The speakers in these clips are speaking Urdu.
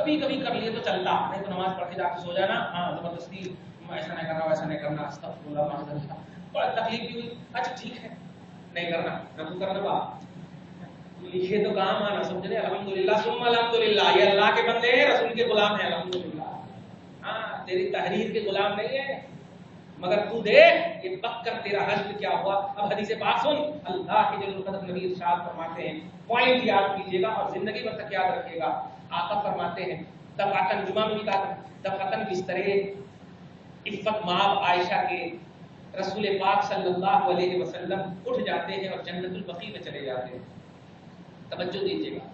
کبھی کبھی کر لیے تو چلتا، نہیں تو نماز پڑھ کے جا کے سو جانا، ہاں زبردستی ایسا نہیں کرنا ویسا نہیں کرنا، استغفر اللہ معذرت اللہ، بڑا تکلیف بھی ہوئی، اچھا ٹھیک ہے نہیں کرنا، رفو کرنا بات لکھے تو کام آنا، سمجھ رہے؟ الحمدللہ ثم الحمدللہ، یہ اللہ کے بندے ہیں، رسول کے غلام ہیں، الحمدللہ، ہاں تیری تحریر کے غلام نہیں ہے، مگر تو دیکھ یہ بک کر تیرا حشر کیا ہوا۔ اب حدیث پاک سن، اللہ کے جل قدر نبی ارشاد فرماتے ہیں، پوائنٹ یاد کیجیے گا اور زندگی بھر تک یاد رکھیے گا۔ آقا فرماتے ہیں دفعتن، جمعہ میں بھی کہا تھا، دفعتن بسترے عفت مآب عائشہ کے رسول پاک صلی اللہ علیہ وسلم اٹھ جاتے ہیں اور جنت البقیع میں چلے جاتے ہیں۔ توجہ دیجیے گا،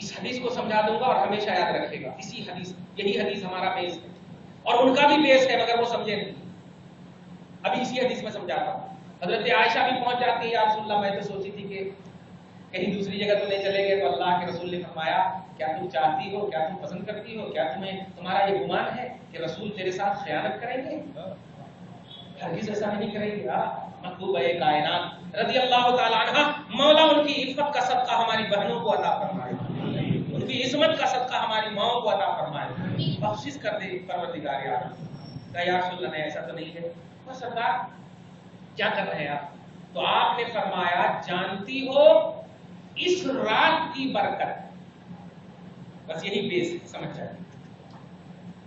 اس حدیث کو سمجھا دوں گا اور ہمیشہ یاد رکھے گا، اسی حدیث، یہی حدیث ہمارا بیس ہے اور ان کا بھی بیس ہے، مگر وہ سمجھے نہیں۔ ابھی اسی حدیث میں سمجھاتا ہوں۔ حضرت عائشہ بھی پہنچ جاتی ہے، یا رسول اللہ میں تو سوچی تھی کہ کہیں دوسری جگہ تو نہیں چلے گئے، تو اللہ کے رسول نے فرمایا کیا تم چاہتی ہو، کیا تم پسند کرتی ہو، کیا تمہارا یہ گمان ہے کہ رسول تیرے ساتھ خیانت کریں گے؟ ہرگز ایسا نہیں کریں گے۔ محبوبہ کائنات رضی اللہ تعالی عنہ، مولا ان کی عفت کا صدقہ ہماری بہنوں کو عطا فرمائے، ان کی عصمت کا صدقہ ہماری ماؤں کو عطا فرمائے، بخشش کر دے پروردگار عالم۔ کہا یا رسول اللہ ایسا تو نہیں ہے۔ اور سرکار کیا کر رہے ہیں آپ؟ تو آپ نے فرمایا جانتی ہو اس رات کی برکت، بس یہی بیس ہے، سمجھ جائے،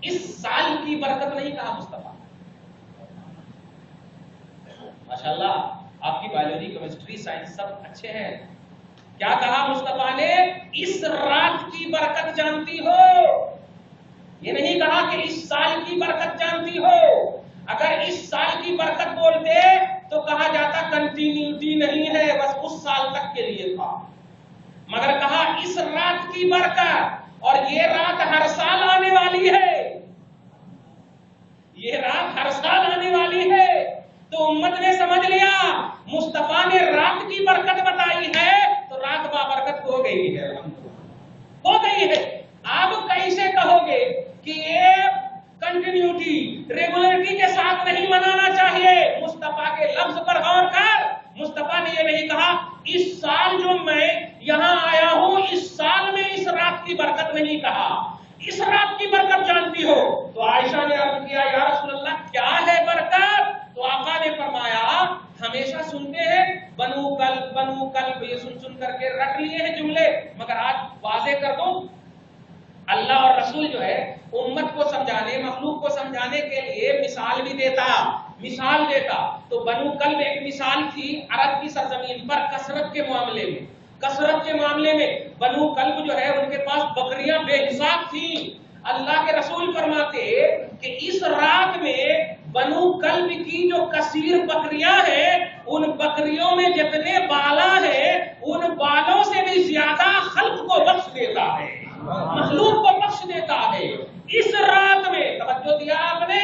اس سال کی برکت نہیں کہا مصطفیٰ۔ ماشاءاللہ آپ کی بایولوجی، کیمسٹری، سائنس سب اچھے ہیں، کیا کہا مصطفیٰ نے؟ اس رات کی برکت جانتی ہو، یہ نہیں کہا کہ اس سال کی برکت جانتی ہو۔ اگر اس سال کی برکت بولتے تو کہا جاتا کنٹینیوٹی نہیں ہے، بس اس سال تک کے لیے تھا، مگر کہا اس رات کی برکت، اور یہ رات ہر سال آنے والی ہے، یہ رات ہر سال آنے والی ہے۔ تو امت نے سمجھ لیا مصطفیٰ نے رات کی برکت بتائی ہے تو رات بابرکت ہو گئی ہے، ہو گئی ہے۔ آپ کیسے کہو گے کہ یہ کنٹینیوٹی، ریگولرٹی کے ساتھ نہیں منانا چاہیے؟ مصطفیٰ کے لفظ پر غور کر، مصطفیٰ نے یہ نہیں کہا اس سال جو میں یہاں آیا ہوں اس سال میں اس رات کی برکت نہیں کہا، اس رات کی برکت جانتی ہو؟ تو عائشہ نے عرض کیا یا رسول اللہ کیا ہے برکت؟ تو آقا نے فرمایا ہمیشہ سنتے ہیں بنو کلب بنو کلب، یہ سن کر کے رٹ لیے ہیں جملے، مگر آج واضح کر دوں، اللہ اور رسول جو ہے امت کو سمجھانے، مخلوق کو سمجھانے کے لیے مثال بھی دیتا، مثال دیتا۔ تو بنو کلب ایک مثال تھی عرب کی سرزمین پر کثرت کے معاملے میں، کثرت کے معاملے میں بنو کلب جو ہے ان کے پاس بکریاں بے حساب تھیں۔ اللہ کے رسول فرماتے کہ اس رات میں بنو کلب کی جو کثیر بکریاں ہیں، ان بکریوں میں جتنے بالا ہیں ان بالوں سے بھی زیادہ خلق کو بخش دیتا ہے، مخلوق کو بخش دیتا ہے اس رات میں۔ توجہ دیا آپ نے؟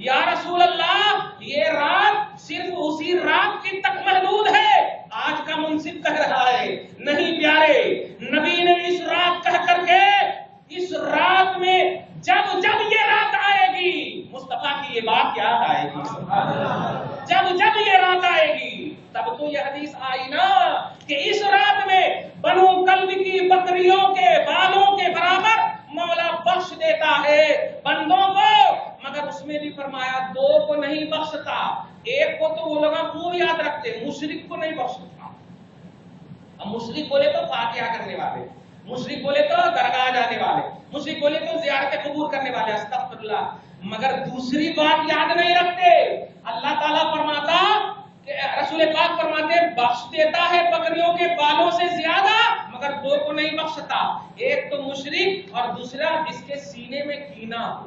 یا رسول اللہ یہ رات صرف اسی رات کی تک محدود ہے، آج کا منصف کہہ رہا ہے نہیں پیارے، نبی نے اس رات کہہ کر کے اس رات میں جب یہ رات آئے گی، مصطفیٰ کی یہ بات یاد آئے گی، جب یہ رات آئے گی تب تو یہ حدیث آئی نا کہ اس رات میں بنو کلب کی بکریوں کے بالوں کے برابر مولا بخش دیتا ہے بندوں کو، مگر اس میں بھی فرمایا دو کو نہیں بخشتا، ایک کو تو وہ لوگ خوب یاد رکھتے، مشرک کو نہیں بخشتا۔ اب مشرک بولے تو فاتحہ کرنے والے، مشرک بولے تو درگاہ جانے والے، مشرک بولے تو زیارت قبور کرنے والے، استغفر اللہ، مگر دوسری بات یاد نہیں رکھتے۔ اللہ تعالیٰ فرماتا کہ رسول پاک فرماتے بخش دیتا ہے بکریوں کے بالوں سے زیادہ، مگر دو کو نہیں بخشتا، ایک تو مشرک اور دوسرا جس کے سینے میں کینہ ہو،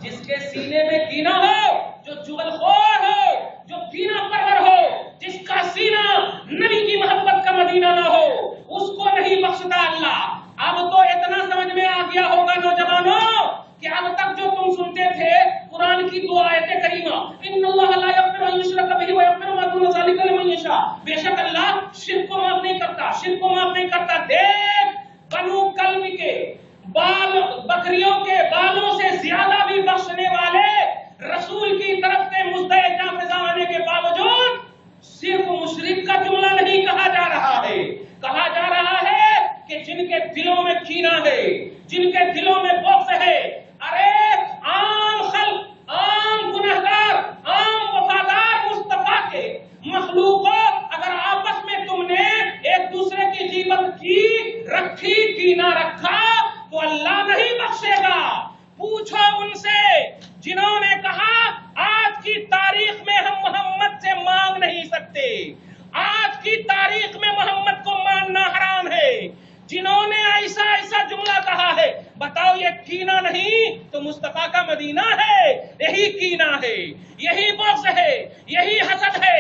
جس کے سینے میں کینہ ہو، جو چغل خور ہو، جو کینہ پرور ہو، جس کا سینہ نبی کی محبت کا مدینہ نہ ہو، اس کو نہیں بخشتا اللہ۔ اب تو اتنا سمجھ میں آ گیا ہوگا نوجوانوں کہ اب تک جو تم سنتے تھے قرآن کی دو آیتیں کریمہ، ان اللہ لا یغفر ان یشرک بہ ویغفر ما دون ذلک لمن یشاء، بے شک اللہ شرک کو معاف نہیں کرتا، شرک کو معاف نہیں کرتا۔ دیکھ بنو کلب کے بال، بکریوں کے بالوں سے زیادہ بھی بخشنے والے رسول کی طرف سے مستعد نافذہ آنے کے باوجود صرف مشرک کا جملہ نہیں کہا جا رہا ہے، کہا جا رہا ہے کہ کہ جن کے دلوں میں کینہ ہے، جن کے دلوں میں بغض ہے، ارے عام خلق، عام گنہگار، عام وفادار مصطفیٰ کے مخلوقوں، اگر آپس میں تم نے ایک دوسرے کی غیبت کی، رکھی، کینہ رکھا، تو اللہ نہیں بخشے گا۔ پوچھو ان سے جنہوں نے کہا آج کی تاریخ میں ہم محمد سے مانگ نہیں سکتے، آج کی تاریخ میں محمد کو ماننا حرام ہے، جنہوں نے ایسا ایسا جملہ کہا ہے، بتاؤ یہ کینہ نہیں تو مصطفیٰ کا مدینہ ہے؟ یہی کینہ ہے، یہی بغض ہے، یہی حسد ہے۔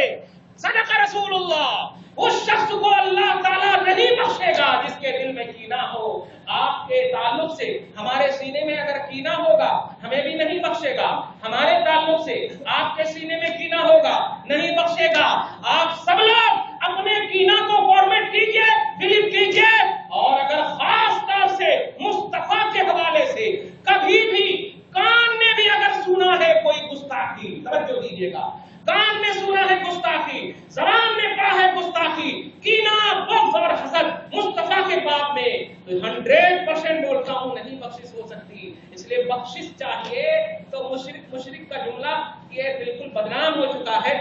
صدق رسول اللہ، اس شخص کو اللہ تعالیٰ نہیں بخشے گا جس کے دل میں کینہ ہو۔ آپ کے تعلق سے ہمارے سینے میں اگر کینہ ہوگا ہمیں بھی نہیں بخشے گا، ہمارے تعلق سے آپ کے سینے میں کینہ ہوگا نہیں بخشے گا۔ آپ سب لوگ اپنے کینہ کو فارمیٹ کیجئے، ڈیلیٹ کیجئے، اور اگر خاص طور سے مصطفیٰ کے حوالے سے کبھی بھی کان نے بھی اگر سنا ہے کوئی گستاخی، توجہ دیجیے گا، کان نے سنا ہے گستاخی، زبان نے کہا ہے گستاخی، کینہ، بغض اور حسد مصطفیٰ کے باب میں، تو 100% بولتا ہوں نہیں بخشش ہو سکتی۔ اس لیے بخشش چاہیے تو مشرک کا جملہ یہ بالکل بدنام ہو چکا ہے،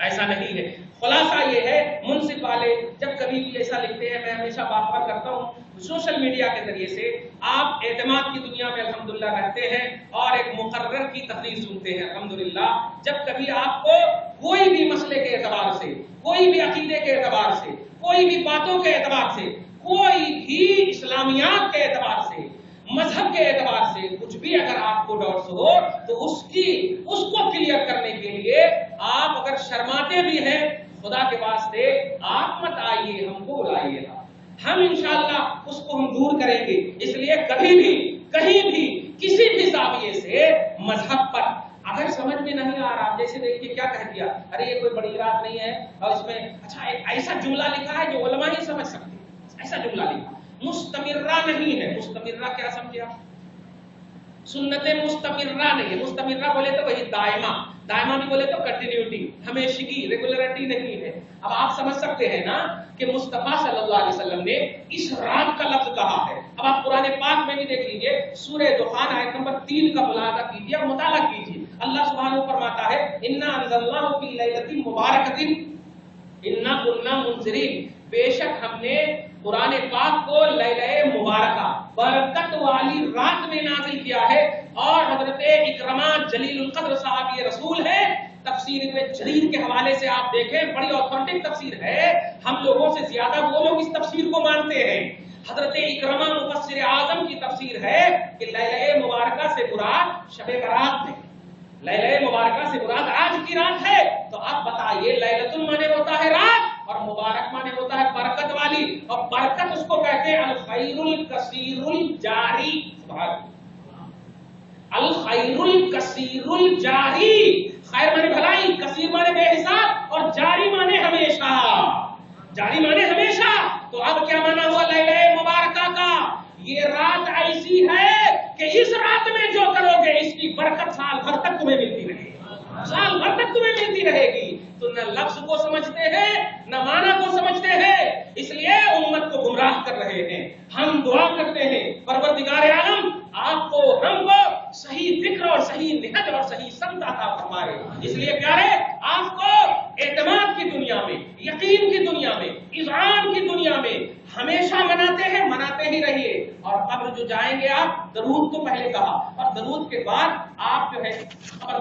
ایسا نہیں ہے۔ خلاصہ یہ ہے، منصف والے جب کبھی بھی ایسا لکھتے ہیں، میں ہمیشہ بات کرتا ہوں سوشل میڈیا کے ذریعے سے آپ اعتماد کی دنیا میں الحمدللہ رہتے ہیں اور ایک مقرر کی تقریر سنتے ہیں الحمدللہ۔ جب کبھی آپ کو کوئی بھی مسئلے کے اعتبار سے، کوئی بھی عقیدے کے اعتبار سے، کوئی بھی باتوں کے اعتبار سے، کوئی بھی اسلامیات کے اعتبار سے، مذہب کے اعتبار سے کچھ بھی اگر آپ کو ڈاؤٹس ہو تو اس کو کلیئر کرنے کے لیے آپ اگر شرماتے بھی ہیں، خدا کے واسطے آپ مت آئیے، ہم کو بلائیے گا، ہم انشاءاللہ اس کو ہم دور کریں گے۔ اس لیے کبھی بھی کہیں بھی کسی بھی زاویے سے مذہب پر اگر سمجھ میں نہیں آ رہا، جیسے دیکھیے کیا کہہ دیا، ارے یہ کوئی بڑی بات نہیں ہے، اور اس میں اچھا ایسا جملہ لکھا ہے جو علماء ہی سمجھ سکتے ہیں، ایسا جملہ لکھا، مستمرہ نہیں ہے۔ مستمرہ کیا سمجھے آپ؟ سنت مستمرہ نہیں ہے۔ مستمرہ بولے تو وہی دائمہ، دائمہ بھی بولے تو کنٹینیوٹی، ہمیشگی، ریگولرٹی نہیں ہے۔ اب آپ سمجھ سکتے ہیں نا کہ مصطفیٰ صلی اللہ علیہ وسلم نے اس رات کا لفظ کہا ہے۔ اب آپ قرآن پاک میں بھی دیکھ لیجئے، سورہ دخان آیت نمبر 3 کا ملاحظہ کیجئے اور مطالعہ کیجئے۔ اللہ سبحانہ فرماتا ہے اِنَّا أَنزَلْنَاهُ فِي لَيْلَةٍ مُبَارَكَةٍ اِنَّا كُنَّا مُنذِرِينَ، بے شک ہم نے قرآن پاک کو لیلہ مبارکہ، برکت والی رات میں نازل کیا ہے۔ اور حضرت اکرمہ جلیل القدر صحابی رسول ہے، تفسیر ابن جریر کے حوالے سے آپ دیکھیں، بڑی اوتھینٹک تفسیر ہے، ہم لوگوں سے زیادہ وہ لوگ اس تفسیر کو مانتے ہیں۔ حضرت اکرمہ مفسر اعظم کی تفسیر ہے کہ لیلہ مبارکہ سے مراد شب برات ہے، لیلہ مبارکہ سے مراد آج کی رات ہے۔ تو آپ بتائیے، لیلۃ المانے ہوتا ہے رات، اور مبارک مانے ہوتا ہے برکت والی، اور برکت اس کو کہتے ہیں الخیر الکثیر الجاری۔ الخیر الکثیر الجاری، خیر مانے بھلائی، کثیر مانے بے حساب، اور جاری مانے ہمیشہ، جاری مانے ہمیشہ۔ تو اب کیا مانا ہوا لیلہ مبارکہ کا؟ یہ رات ایسی ہے کہ اس رات میں جو کرو گے اس کی برکت سال بھر تک تمہیں ملتی رہے گی، سال بھر تک تمہیں ملتی رہے گی۔ تو نہ لفظ کو سمجھتے ہیں نہ معنی کو سمجھتے ہیں، اس لیے امت کو گمراہ کر رہے ہیں۔ ہم دعا کرتے ہیں پروردگار عالم آپ کو، ہم کو صحیح فکر اور صحیح نہج اور صحیح سمت عطا فرمائے۔ اس لیے پیارے، آپ کو اعتماد کی دنیا میں، یقین کی دنیا میں، اذعان کی دنیا میں ہمیشہ مناتے ہیں، مناتے ہی رہیے۔ اور قبر جو جائیں گے آپ، درود کو پہلے کہا، اور درود کے بعد آپ جو ہے